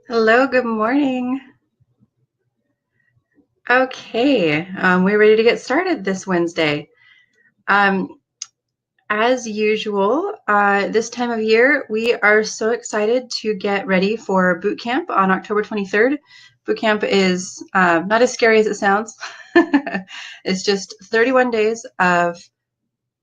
Hello, good morning. Okay, we're ready to get started this Wednesday. Um, as usual, this time of year, we are so excited to get ready for boot camp on October 23rd. Boot camp is not as scary as it sounds. It's just 31 days of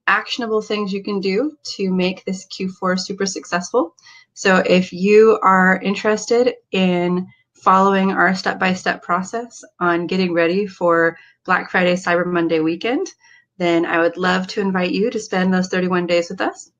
actionable things you can do to make this Q4 super successful. So if you are interested in following our step-by-step process on getting ready for Black Friday, Cyber Monday weekend, then I would love to invite you to spend those 31 days with us.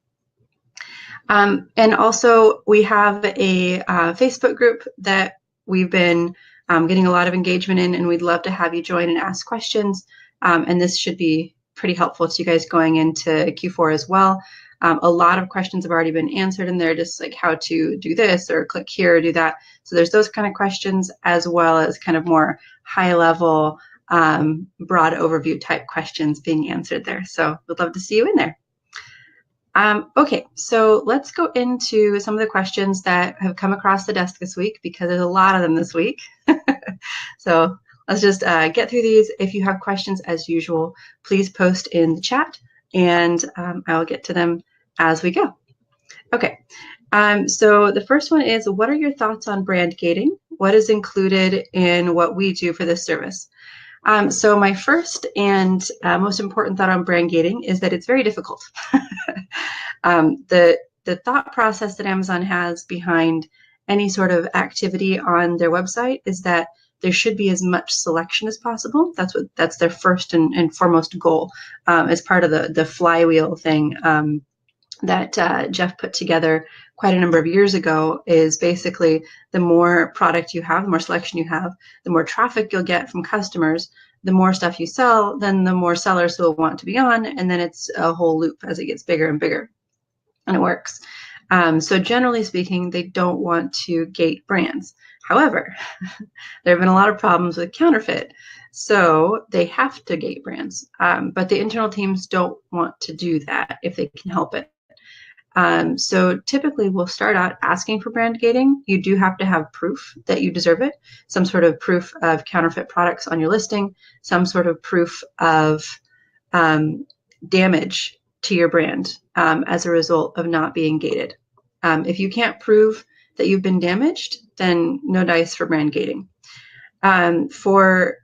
And also, we have a Facebook group that we've been getting a lot of engagement in, and we'd love to have you join and ask questions. And this should be pretty helpful to you guys going into Q4 as well. A lot of questions have already been answered in there, just like how to do this or click here or do that. So there's those kind of questions, as well as kind of more high level, broad overview type questions being answered there. So we'd love to see you in there. Okay, so let's go into some of the questions that have come across the desk this week, because there's a lot of them this week. So let's just get through these. If you have questions, as usual, please post in the chat, and I will get to them as we go. Okay, so the first one is, what are your thoughts on brand gating? What is included in what we do for this service? So my first and most important thought on brand gating is that it's very difficult. The thought process that Amazon has behind any sort of activity on their website is that there should be as much selection as possible. That's their first and foremost goal, as part of the flywheel thing that Jeff put together quite a number of years ago. Is basically, the more product you have, the more selection you have, the more traffic you'll get from customers, the more stuff you sell, then the more sellers will want to be on, and then it's a whole loop as it gets bigger and bigger, and it works. So generally speaking, they don't want to gate brands. However, there have been a lot of problems with counterfeit, so they have to gate brands. But the internal teams don't want to do that if they can help it. So typically we'll start out asking for brand gating. You do have to have proof that you deserve it, some sort of proof of counterfeit products on your listing, some sort of proof of damage to your brand as a result of not being gated. If you can't prove that you've been damaged, then no dice for brand gating. For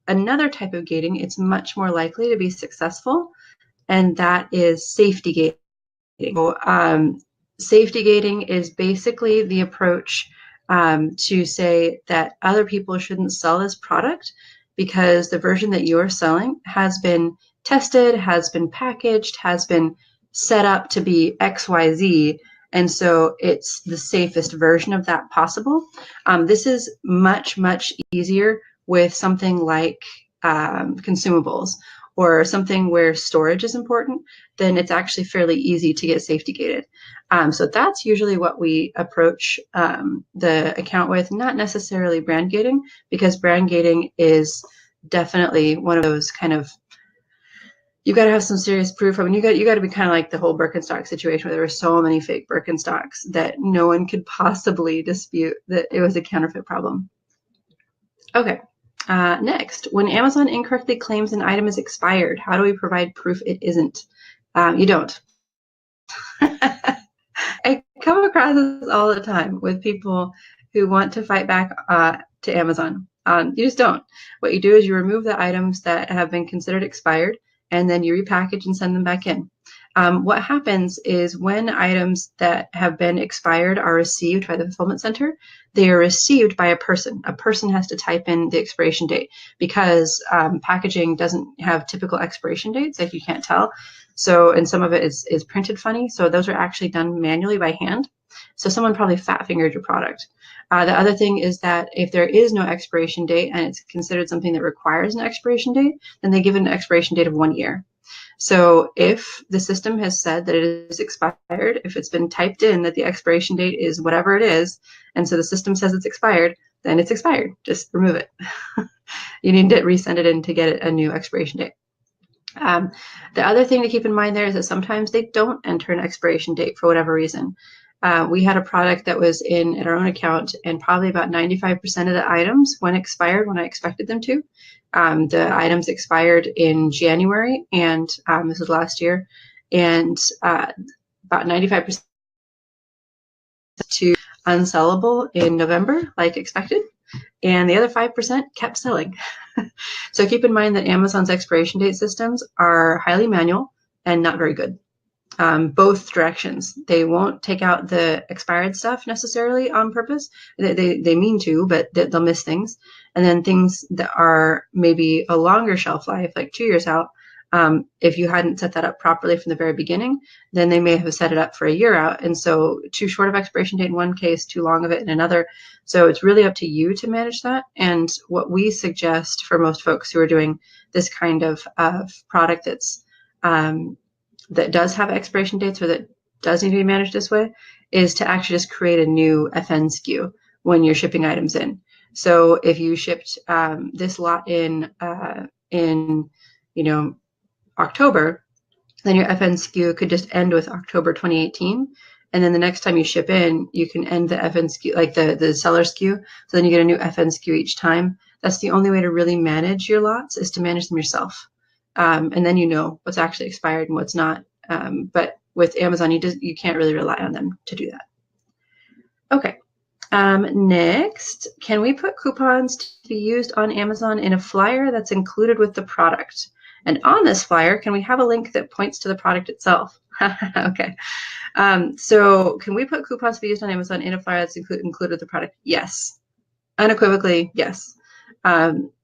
another type of gating, it's much more likely to be successful, and that is safety gating. So, safety gating is basically the approach to say that other people shouldn't sell this product because the version that you're selling has been tested, has been packaged, has been set up to be XYZ. And so it's the safest version of that possible. This is much, much easier with something like consumables or something where storage is important. Then it's actually fairly easy to get safety gated. So that's usually what we approach the account with, not necessarily brand gating, because brand gating is definitely one of those kind of, you got to have some serious proof. I mean, you got to be kind of like the whole Birkenstock situation, where there were so many fake Birkenstocks that no one could possibly dispute that it was a counterfeit problem. Okay. Next, when Amazon incorrectly claims an item is expired, how do we provide proof it isn't? You don't. I come across this all the time with people who want to fight back to Amazon. You just don't. What you do is you remove the items that have been considered expired, and then you repackage and send them back in. What happens is, when items that have been expired are received by the fulfillment center, they are received by a person. A person has to type in the expiration date, because packaging doesn't have typical expiration dates, if you can't tell. So, and some of it is printed funny. So those are actually done manually by hand. So someone probably fat fingered your product. The other thing is that if there is no expiration date and it's considered something that requires an expiration date, then they give it an expiration date of 1 year. So if the system has said that it is expired, if it's been typed in that the expiration date is whatever it is, and so the system says it's expired, then it's expired. Just remove it. You need to resend it in to get a new expiration date. The other thing to keep in mind there is that sometimes they don't enter an expiration date for whatever reason. We had a product that was in at our own account, and probably about 95% of the items went expired when I expected them to. The items expired in January, and this was last year, and about 95% to unsellable in November, like expected, and the other 5% kept selling. So keep in mind that Amazon's expiration date systems are highly manual and not very good. Both directions. They won't take out the expired stuff necessarily on purpose. They mean to, but they'll miss things. And then things that are maybe a longer shelf life, like 2 years out, if you hadn't set that up properly from the very beginning, then they may have set it up for a year out. And so too short of expiration date in one case, too long of it in another. So it's really up to you to manage that. And what we suggest for most folks who are doing this kind of product that's that does have expiration dates or that does need to be managed this way is to actually just create a new FN SKU when you're shipping items in. So if you shipped this lot in October, then your FN SKU could just end with October 2018. And then the next time you ship in, you can end the FN SKU, like the seller SKU. So then you get a new FN SKU each time. That's the only way to really manage your lots, is to manage them yourself. And then you know what's actually expired and what's not. But with Amazon, you can't really rely on them to do that. Okay. Next, can we put coupons to be used on Amazon in a flyer that's included with the product? And on this flyer, can we have a link that points to the product itself? Okay. So can we put coupons to be used on Amazon in a flyer that's included with the product? Yes. Unequivocally, yes.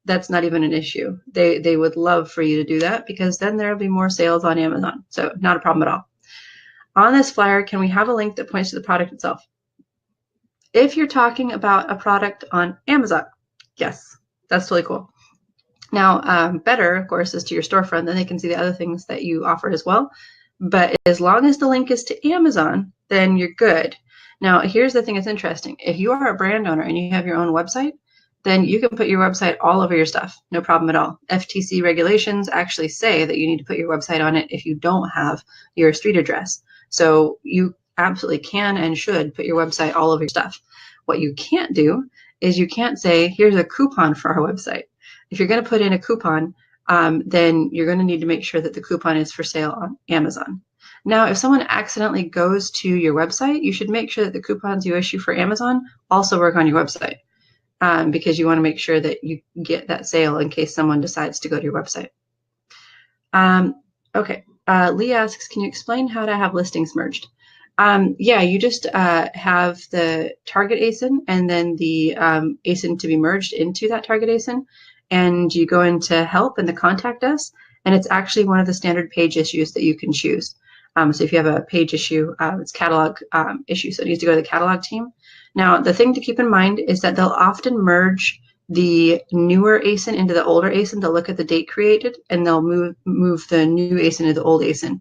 That's not even an issue. They would love for you to do that, because then there'll be more sales on Amazon. So not a problem at all. On this flyer, can we have a link that points to the product itself? If you're talking about a product on Amazon, yes, that's totally cool. Now, better, of course, is to your storefront. Then they can see the other things that you offer as well. But as long as the link is to Amazon, then you're good. Now, here's the thing that's interesting. If you are a brand owner and you have your own website, then you can put your website all over your stuff. No problem at all. FTC regulations actually say that you need to put your website on it if you don't have your street address. So you absolutely can and should put your website all over your stuff. What you can't do is you can't say, here's a coupon for our website. If you're going to put in a coupon, then you're going to need to make sure that the coupon is for sale on Amazon. Now, if someone accidentally goes to your website, you should make sure that the coupons you issue for Amazon also work on your website, because you want to make sure that you get that sale in case someone decides to go to your website. Okay. Lee asks, can you explain how to have listings merged? Yeah, you just have the target ASIN and then the ASIN to be merged into that target ASIN. And you go into help in the contact us, and it's actually one of the standard page issues that you can choose. So if you have a page issue, it's catalog issue, so it needs to go to the catalog team. Now, the thing to keep in mind is that they'll often merge the newer ASIN into the older ASIN. They'll look at the date created, and they'll move the new ASIN into the old ASIN.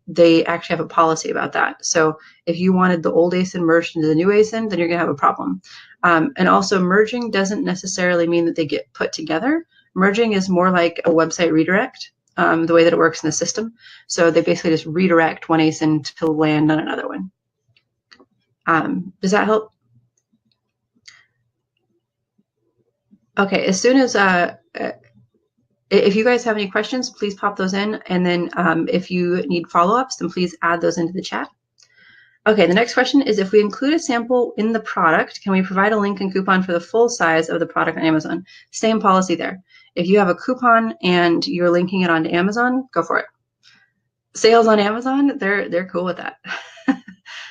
They actually have a policy about that. So if you wanted the old ASIN merged into the new ASIN, then you're going to have a problem. And also, merging doesn't necessarily mean that they get put together. Merging is more like a website redirect, the way that it works in the system. So they basically just redirect one ASIN to land on another one. Does that help? Okay, as soon as if you guys have any questions, please pop those in. And then if you need follow-ups, then please add those into the chat. Okay, the next question is, if we include a sample in the product, can we provide a link and coupon for the full size of the product on Amazon? Same policy there. If you have a coupon and you're linking it onto Amazon, go for it. Sales on Amazon, they're cool with that.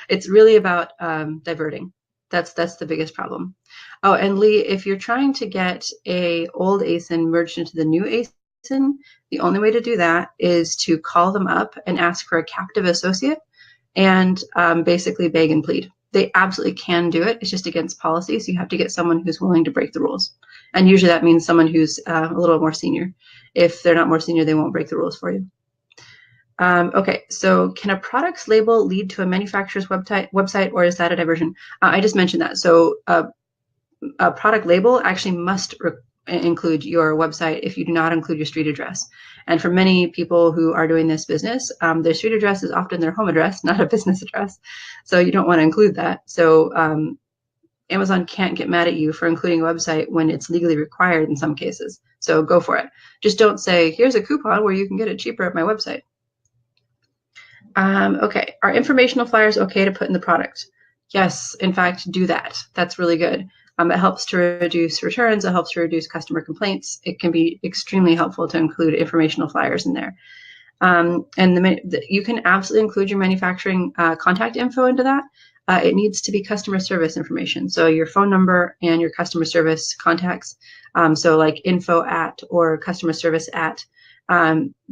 It's really about diverting. That's the biggest problem. Oh, and Lee, if you're trying to get a old ASIN merged into the new ASIN, the only way to do that is to call them up and ask for a captive associate and basically beg and plead. They absolutely can do it. It's just against policy, so you have to get someone who's willing to break the rules. And usually that means someone who's a little more senior. If they're not more senior, they won't break the rules for you. Okay, so can a product's label lead to a manufacturer's website, or is that a diversion? I just mentioned that. So a product label actually must include your website if you do not include your street address. And for many people who are doing this business, their street address is often their home address, not a business address. So you don't want to include that. So Amazon can't get mad at you for including a website when it's legally required in some cases. So go for it. Just don't say, here's a coupon where you can get it cheaper at my website. Okay, are informational flyers okay to put in the product? Yes, in fact, do that. That's really good. It helps to reduce returns. It helps to reduce customer complaints. It can be extremely helpful to include informational flyers in there. And you can absolutely include your manufacturing contact info into that. It needs to be customer service information. So your phone number and your customer service contacts. So like info at or customer service at,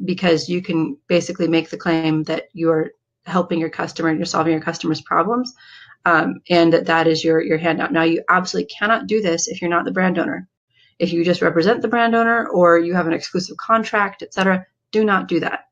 because you can basically make the claim that you're helping your customer and you're solving your customer's problems. And that is your handout. Now, you absolutely cannot do this if you're not the brand owner. If you just represent the brand owner or you have an exclusive contract, etc., do not do that.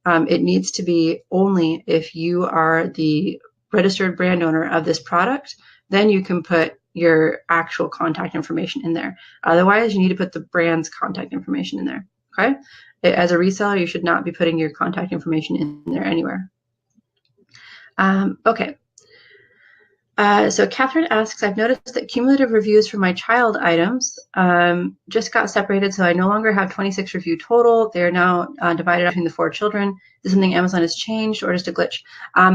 It needs to be only if you are the registered brand owner of this product, then you can put your actual contact information in there. Otherwise, you need to put the brand's contact information in there, okay? As a reseller, you should not be putting your contact information in there anywhere. Okay. So Catherine asks, I've noticed that cumulative reviews for my child items just got separated, so I no longer have 26 review total. They're now divided between the 4 children. Is something Amazon has changed or just a glitch?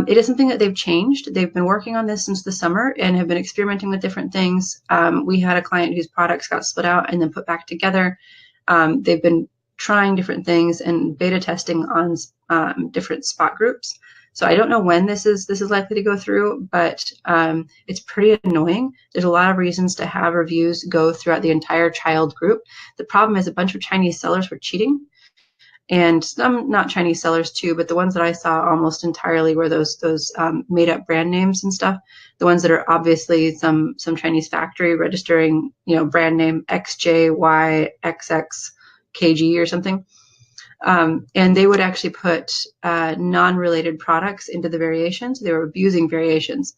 It is something that they've changed. They've been working on this since the summer and have been experimenting with different things. We had a client whose products got split out and then put back together. They've been trying different things and beta testing on different spot groups. So I don't know when this is likely to go through, but it's pretty annoying. There's a lot of reasons to have reviews go throughout the entire child group. The problem is a bunch of Chinese sellers were cheating, and some not Chinese sellers too, but the ones that I saw almost entirely were those made up brand names and stuff. The ones that are obviously some Chinese factory registering, brand name XJYXXKG or something. And they would actually put non-related products into the variations. They were abusing variations.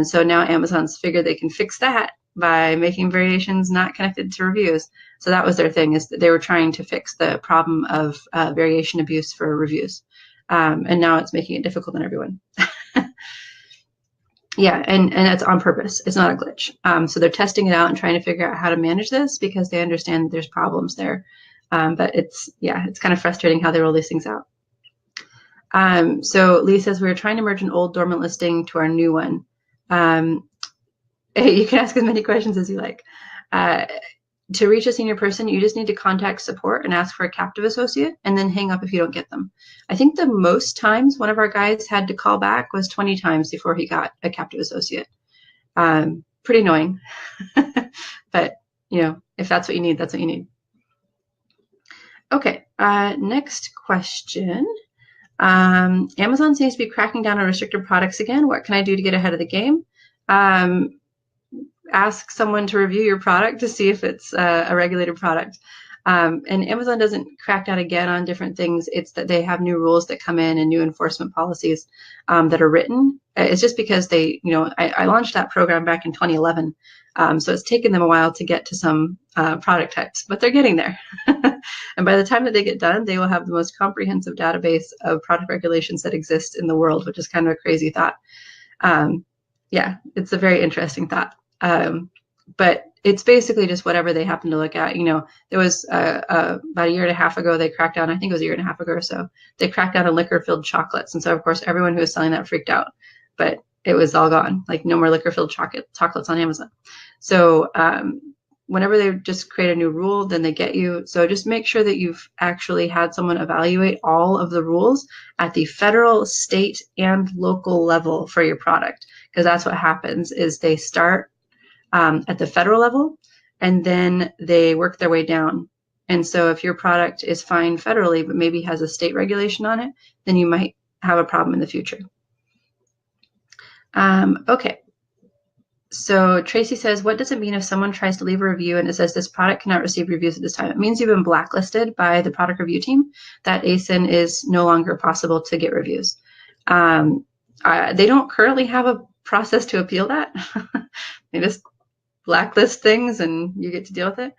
So now Amazon's figured they can fix that by making variations not connected to reviews. So that was their thing, is that they were trying to fix the problem of variation abuse for reviews. And now it's making it difficult on everyone. Yeah, and that's on purpose. It's not a glitch. So they're testing it out and trying to figure out how to manage this because they understand there's problems there. But it's kind of frustrating how they roll these things out. So Lee says, we were trying to merge an old dormant listing to our new one. You can ask as many questions as you like. To reach a senior person, you just need to contact support and ask for a captive associate and then hang up if you don't get them. I think the most times one of our guys had to call back was 20 times before he got a captive associate. Pretty annoying. But, if that's what you need, that's what you need. Okay, next question. Amazon seems to be cracking down on restricted products again. What can I do to get ahead of the game? Ask someone to review your product to see if it's a regulated product. And Amazon doesn't crack down again on different things. It's that they have new rules that come in and new enforcement policies that are written. It's just because I launched that program back in 2011. So it's taken them a while to get to some product types, but they're getting there. And by the time that they get done, they will have the most comprehensive database of product regulations that exist in the world, which is kind of a crazy thought. Yeah, it's a very interesting thought. But it's basically just whatever they happen to look at. There was about a year and a half ago, they cracked down, I think it was a year and a half ago or so, they cracked down on liquor-filled chocolates. And so, of course, everyone who was selling that freaked out. But it was all gone, like no more liquor-filled chocolates on Amazon. So whenever they just create a new rule, then they get you. So just make sure that you've actually had someone evaluate all of the rules at the federal, state, and local level for your product. Because that's what happens is they start at the federal level, and then they work their way down. And so if your product is fine federally, but maybe has a state regulation on it, then you might have a problem in the future. Okay. So Tracy says, what does it mean if someone tries to leave a review and it says this product cannot receive reviews at this time? It means you've been blacklisted by the product review team, that ASIN is no longer possible to get reviews. They don't currently have a process to appeal that. They just blacklist things and you get to deal with it.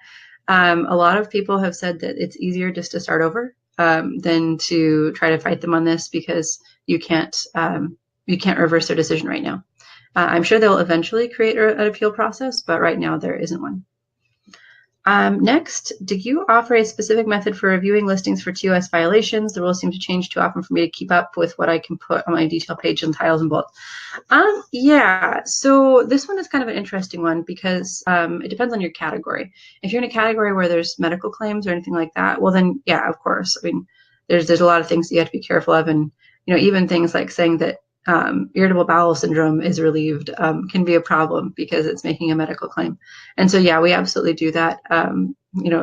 A lot of people have said that it's easier just to start over. than to try to fight them on this, because you can't reverse their decision right now. I'm sure they'll eventually create an appeal process, but right now there isn't one. Next, do you offer a specific method for reviewing listings for TOS violations? The rules seem to change too often for me to keep up with what I can put on my detail page and titles and bullets. Yeah, so this one is kind of an interesting one, because it depends on your category. If you're in a category where there's medical claims or anything like that, well then, yeah, of course. I mean, there's a lot of things that you have to be careful of, and even things like saying that irritable bowel syndrome is relieved can be a problem because it's making a medical claim. And so, yeah, we absolutely do that.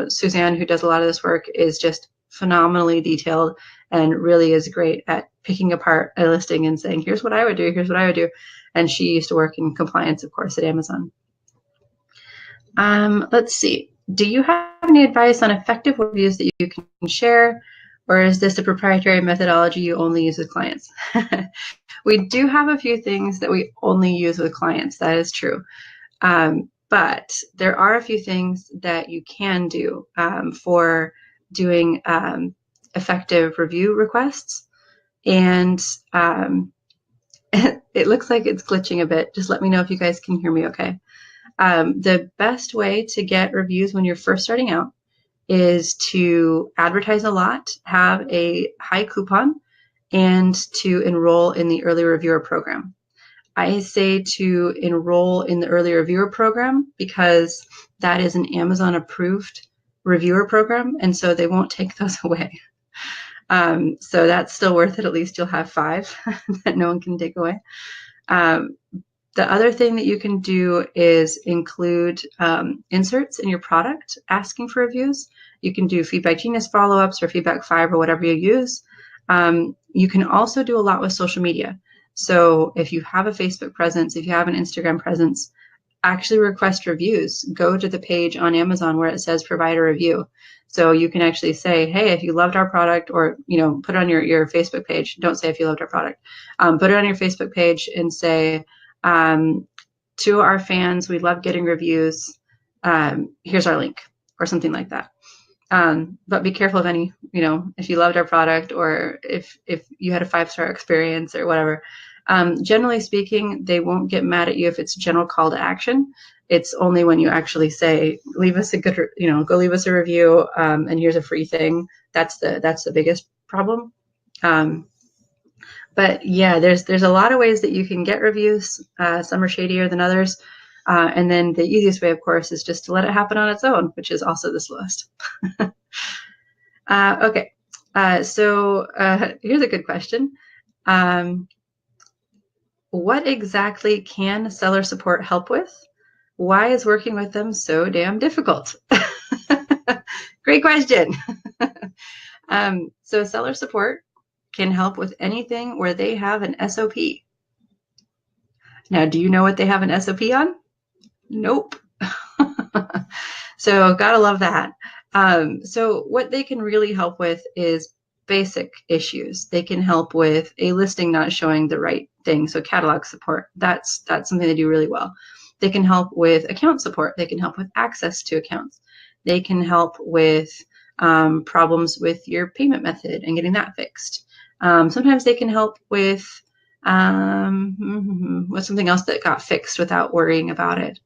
Suzanne, who does a lot of this work, is just phenomenally detailed and really is great at picking apart a listing and saying, here's what I would do, here's what I would do. And she used to work in compliance, of course, at Amazon. Let's see. Do you have any advice on effective reviews that you can share? Or is this a proprietary methodology you only use with clients? We do have a few things that we only use with clients. That is true. But there are a few things that you can do for doing effective review requests. And it looks like it's glitching a bit. Just let me know if you guys can hear me okay. The best way to get reviews when you're first starting out is to advertise a lot, have a high coupon, and to enroll in the early reviewer program. I say to enroll in the early reviewer program because that is an Amazon approved reviewer program, and so they won't take those away. So that's still worth it. At least you'll have 5 that no one can take away. The other thing that you can do is include inserts in your product asking for reviews. You can do Feedback Genius follow-ups or Feedback 5 or whatever you use. You can also do a lot with social media. So if you have a Facebook presence, if you have an Instagram presence, actually request reviews. Go to the page on Amazon where it says provide a review. So you can actually say, hey, if you loved our product, or put it on your Facebook page. Don't say if you loved our product. Put it on your Facebook page and say, to our fans, we love getting reviews. Here's our link, or something like that. But be careful of any, if you loved our product, or if you had a 5-star experience or whatever. Generally speaking, they won't get mad at you if it's a general call to action. It's only when you actually say, leave us a good, go leave us a review, and here's a free thing. That's the biggest problem. But yeah, there's a lot of ways that you can get reviews. Some are shadier than others. And then the easiest way, of course, is just to let it happen on its own, which is also the slowest. Okay, so here's a good question. What exactly can seller support help with? Why is working with them so damn difficult? Great question. So seller support can help with anything where they have an SOP. Now, do you know what they have an SOP on? Nope. So gotta love that. So what they can really help with is basic issues. They can help with a listing not showing the right thing. So catalog support, that's something they do really well. They can help with account support. They can help with access to accounts. They can help with problems with your payment method and getting that fixed. Sometimes they can help with what's something else that got fixed without worrying about it.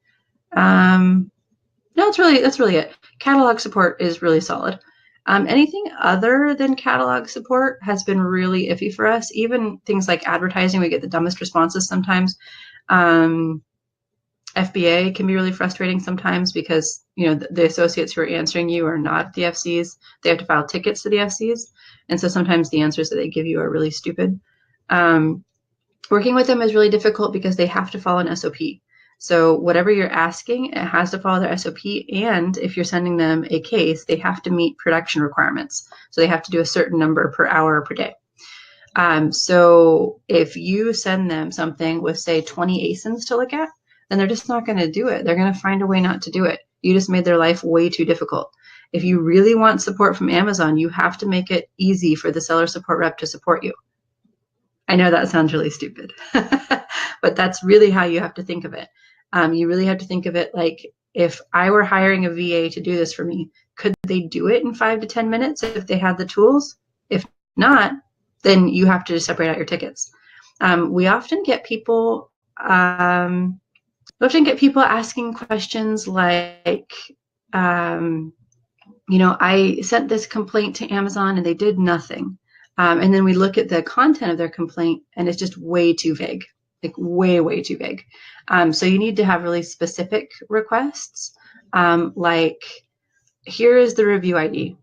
No, that's really it. Catalog support is really solid. Anything other than catalog support has been really iffy for us. Even things like advertising, we get the dumbest responses sometimes. FBA can be really frustrating sometimes because the associates who are answering you are not the FCs. They have to file tickets to the FCs, and so sometimes the answers that they give you are really stupid. Working with them is really difficult because they have to follow an SOP. So whatever you're asking, it has to follow their SOP. And if you're sending them a case, they have to meet production requirements. So they have to do a certain number per hour or per day. So if you send them something with, say, 20 ASINs to look at, then they're just not going to do it. They're going to find a way not to do it. You just made their life way too difficult. If you really want support from Amazon, you have to make it easy for the seller support rep to support you. I know that sounds really stupid, but that's really how you have to think of it. You really have to think of it like, if I were hiring a VA to do this for me, could they do it in 5 to 10 minutes if they had the tools? not, then you have to separate out your tickets. We often get people asking questions like, I sent this complaint to Amazon and they did nothing. And then we look at the content of their complaint and it's just way too vague, like way, way too vague. So you need to have really specific requests, like, here is the review ID.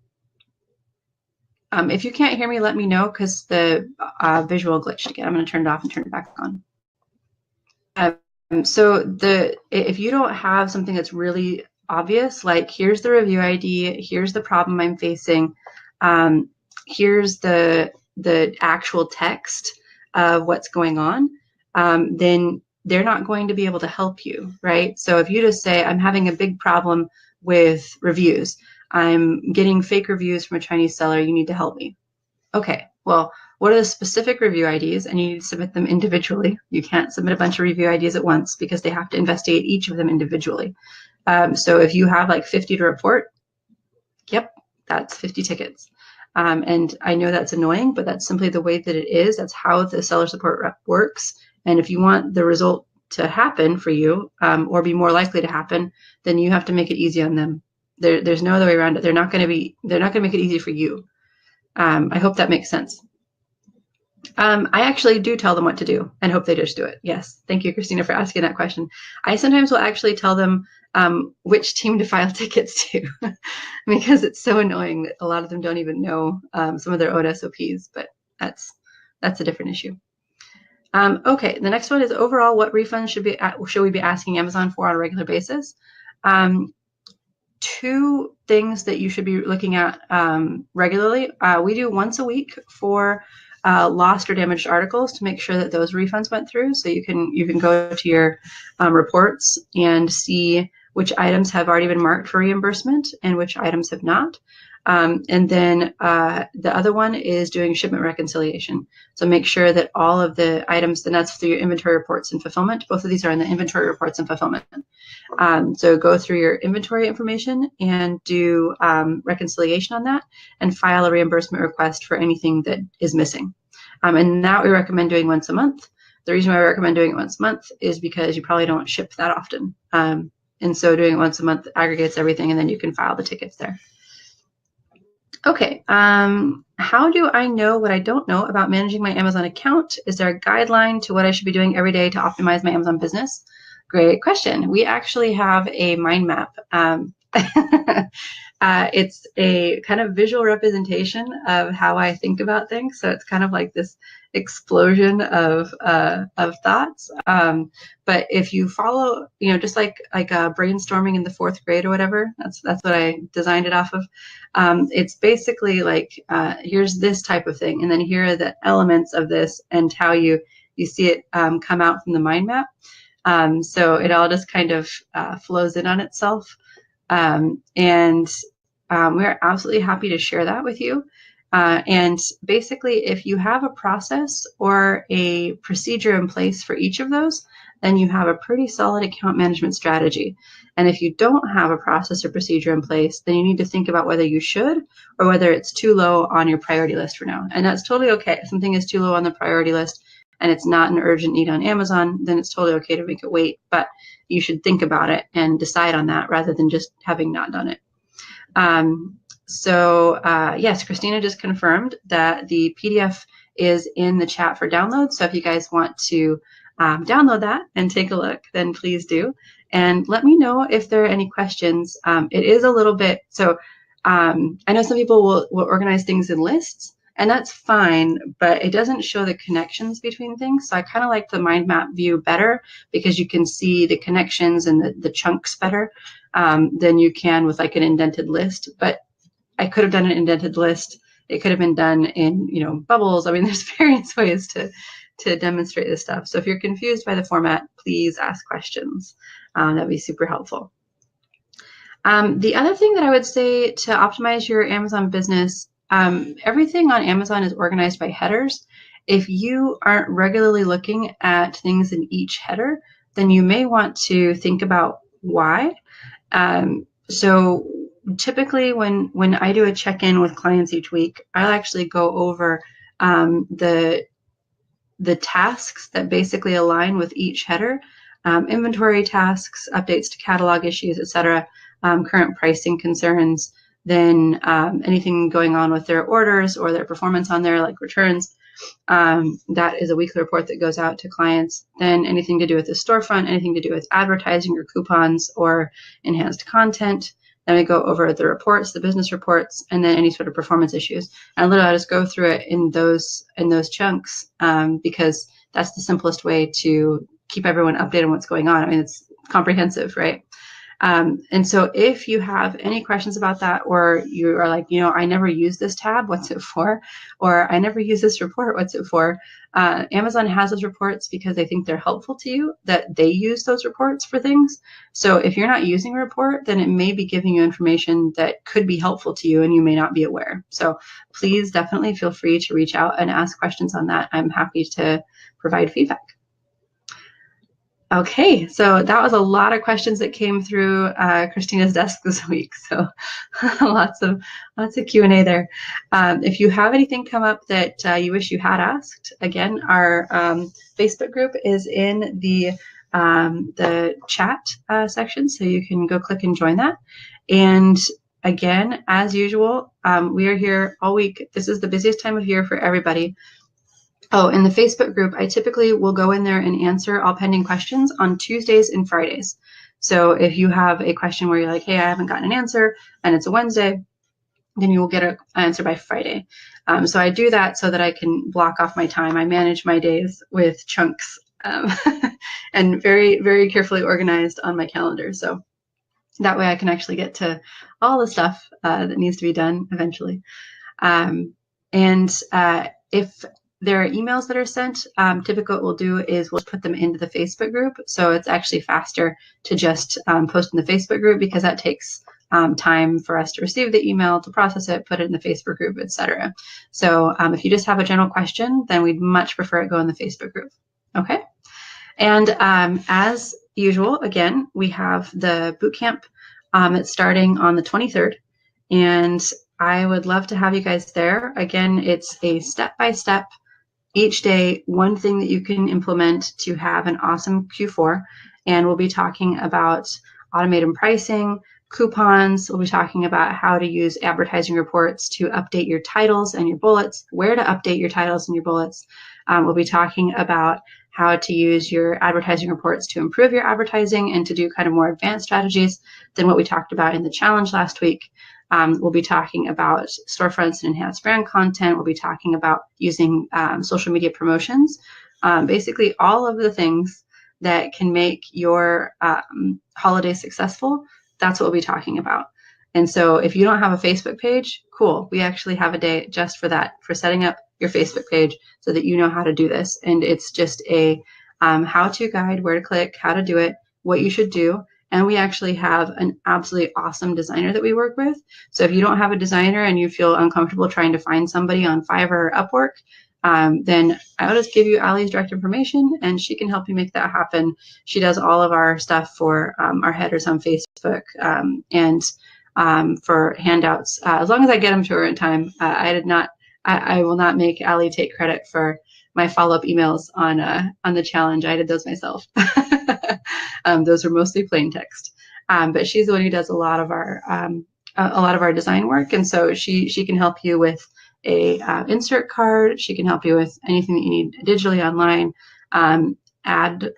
If you can't hear me, let me know because the visual glitched again. I'm going to turn it off and turn it back on. So if you don't have something that's really obvious, like here's the review ID, here's the problem I'm facing, here's the actual text of what's going on, then they're not going to be able to help you, right? So if you just say, I'm having a big problem with reviews, I'm getting fake reviews from a Chinese seller, you need to help me. Okay, well, what are the specific review IDs? And you need to submit them individually. You can't submit a bunch of review IDs at once because they have to investigate each of them individually. So if you have like 50 to report, yep, that's 50 tickets. And I know that's annoying, but that's simply the way that it is. That's how the seller support rep works. And if you want the result to happen for you, or be more likely to happen, then you have to make it easy on them. There's no other way around it. They're not going to make it easy for you. I hope that makes sense. I actually do tell them what to do and hope they just do it. Yes. Thank you, Christina, for asking that question. I sometimes will actually tell them which team to file tickets to because it's so annoying that a lot of them don't even know some of their own SOPs, but that's a different issue. Okay, the next one is overall, what refunds should we be asking Amazon for on a regular basis? Two things that you should be looking at regularly. We do once a week for lost or damaged articles to make sure that those refunds went through. So you can go to your reports and see which items have already been marked for reimbursement and which items have not. And then the other one is doing shipment reconciliation. So make sure that all of the items, and that's through your inventory reports and fulfillment. Both of these are in the inventory reports and fulfillment. So go through your inventory information and do reconciliation on that and file a reimbursement request for anything that is missing. And that we recommend doing once a month. The reason why I recommend doing it once a month is because you probably don't ship that often. And so doing it once a month aggregates everything, and then you can file the tickets there. Okay, how do I know what I don't know about managing my Amazon account? Is there a guideline to what I should be doing every day to optimize my Amazon business? Great question. We actually have a mind map. It's a kind of visual representation of how I think about things. So it's kind of like this explosion of thoughts. But if you follow, just like brainstorming in the 4th grade or whatever, that's what I designed it off of. It's basically like, here's this type of thing. And then here are the elements of this and how you see it come out from the mind map. So it all just kind of flows in on itself. We're absolutely happy to share that with you. And basically, if you have a process or a procedure in place for each of those, then you have a pretty solid account management strategy. And if you don't have a process or procedure in place, then you need to think about whether you should or whether it's too low on your priority list for now. And that's totally okay. If something is too low on the priority list and it's not an urgent need on Amazon, then it's totally okay to make it wait. But you should think about it and decide on that rather than just having not done it. Yes, Christina just confirmed that the PDF is in the chat for download. So if you guys want to download that and take a look, then please do. And let me know if there are any questions. It is a little bit, so I know some people will organize things in lists, and that's fine, but it doesn't show the connections between things. So I kind of like the mind map view better because you can see the connections and the chunks better than you can with like an indented list. But I could have done an indented list. It could have been done in, bubbles. I mean, there's various ways to demonstrate this stuff. So if you're confused by the format, please ask questions. That'd be super helpful. The other thing that I would say to optimize your Amazon business, everything on Amazon is organized by headers. If you aren't regularly looking at things in each header, then you may want to think about why. So typically when I do a check-in with clients each week, I'll actually go over the tasks that basically align with each header, inventory tasks, updates to catalog issues, etc., current pricing concerns, then anything going on with their orders or their performance on there, like returns. That is a weekly report that goes out to clients. Then anything to do with the storefront, anything to do with advertising or coupons or enhanced content. Then we go over the reports, the business reports, and then any sort of performance issues. And literally, I just go through it in those chunks because that's the simplest way to keep everyone updated on what's going on. I mean, it's comprehensive, right? And so if you have any questions about that, or you are like, I never use this tab, what's it for? Or I never use this report, what's it for? Amazon has those reports because they think they're helpful to you, that they use those reports for things. So if you're not using a report, then it may be giving you information that could be helpful to you and you may not be aware. So please definitely feel free to reach out and ask questions on that. I'm happy to provide feedback. Okay, so that was a lot of questions that came through Christina's desk this week. So lots of Q&A there. If you have anything come up that you wish you had asked, again, our Facebook group is in the chat section, so you can go click and join that. And again, as usual, we are here all week. This is the busiest time of year for everybody. Oh, in the Facebook group, I typically will go in there and answer all pending questions on Tuesdays and Fridays. So if you have a question where you're like, hey, I haven't gotten an answer and it's a Wednesday, then you will get an answer by Friday. So I do that so that I can block off my time. I manage my days with chunks and very, very carefully organized on my calendar. So that way I can actually get to all the stuff that needs to be done eventually. If there are emails that are sent, typically what we'll do is we'll put them into the Facebook group. So it's actually faster to just post in the Facebook group because that takes time for us to receive the email, to process it, put it in the Facebook group, etc. So if you just have a general question, then we'd much prefer it go in the Facebook group. Okay. And as usual, again, we have the bootcamp that's starting on the 23rd. And I would love to have you guys there. Again, it's a step-by-step, each day, one thing that you can implement to have an awesome Q4. And we'll be talking about automated pricing, coupons. We'll be talking about how to use advertising reports to update your titles and your bullets, where to update your titles and your bullets. We'll be talking about how to use your advertising reports to improve your advertising and to do kind of more advanced strategies than what we talked about in the challenge last week. We'll be talking about storefronts and enhanced brand content. We'll be talking about using social media promotions, basically all of the things that can make your holiday successful. That's what we'll be talking about. And so if you don't have a Facebook page, cool. We actually have a day just for that, for setting up your Facebook page so that you know how to do this. And it's just a how-to guide, where to click, how to do it, what you should do. And we actually have an absolutely awesome designer that we work with. So if you don't have a designer and you feel uncomfortable trying to find somebody on Fiverr or Upwork, then I'll just give you Allie's direct information and she can help you make that happen. She does all of our stuff for our headers on Facebook and for handouts. As long as I get them to her in time, I will not make Allie take credit for my follow-up emails on the challenge. I did those myself. Those are mostly plain text, but she's the one who does a lot of our design work, and so she can help you with a insert card. She can help you with anything that you need digitally online, add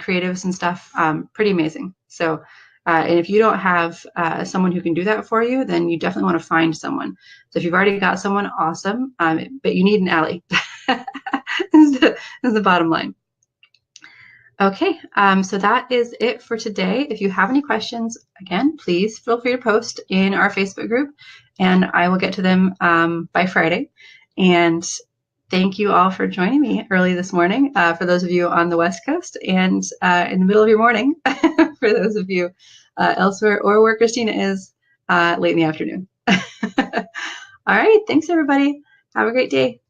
creatives and stuff. Pretty amazing. So. And if you don't have someone who can do that for you, then you definitely want to find someone. So if you've already got someone, awesome. But you need an Allie. is the bottom line. Okay, so that is it for today. If you have any questions, again, please feel free to post in our Facebook group, and I will get to them by Friday. And thank you all for joining me early this morning, for those of you on the West Coast, and in the middle of your morning for those of you elsewhere, or where Christina is late in the afternoon. All right, thanks everybody. Have a great day.